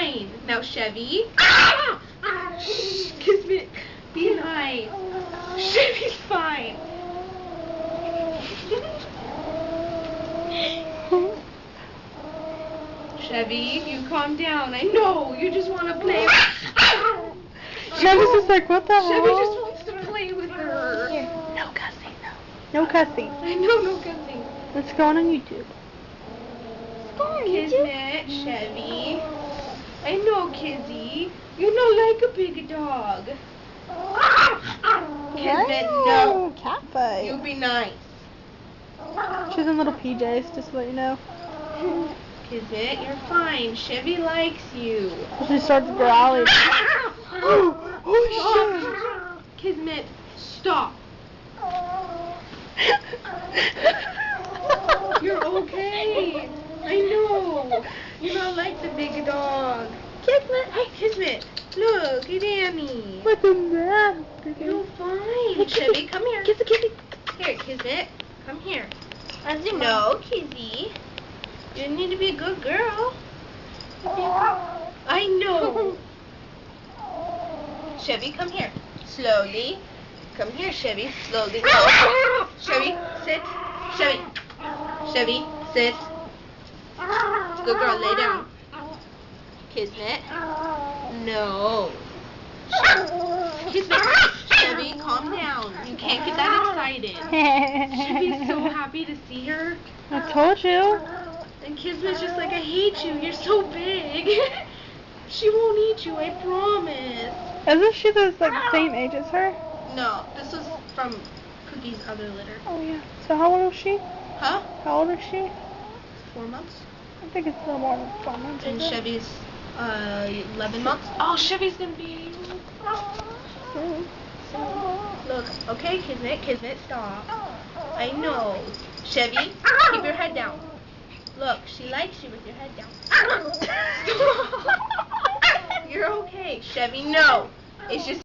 fine. Now, Chevy. Kismet, be nice. Chevy's fine. Chevy, you calm down. I know, you just want to play. Chevy's just like, what the hell? Chevy just wants to play with her. Here, no cussing, no. No cussing. I know, no cussing. Let's go on YouTube. Kismet, Chevy. I know, Kizzy. You don't like a big dog. Kismet, no. Cat fight. You be nice. She's in little PJs, just to let you know. Kismet, you're fine. Chevy likes you. She starts growling. Oh, shit. Kismet, stop. You're okay. I know. You don't like the big dog. Kismet. Hey, Kismet, look at Annie. What's in that? You're fine. Chevy, come here. Kissy, kissy. Here, Kismet, come here. As you know, Kizzy, you need to be a good girl. I know. Chevy, come here. Slowly. Come here, Chevy. Slowly. No. Chevy, sit. Chevy. Chevy, sit. Good girl, lay down. Kismet. No. Kismet. Chevy, calm down. You can't get that excited. Chevy's so happy to see her. I told you. And Kismet's just like, I hate you. You're so big. She won't eat you, I promise. Isn't she the same age as her? No, this was from Cookie's other litter. Oh yeah. So how old is she? Huh? How old is she? 4 months. I think it's a little more than 4 months. And isn't it? Chevy's 11 months. Oh, Chevy's gonna be. Look, okay, Kismet, stop. I know. Chevy, keep your head down. Look, she likes you with your head down. You're okay. Chevy, no. It's just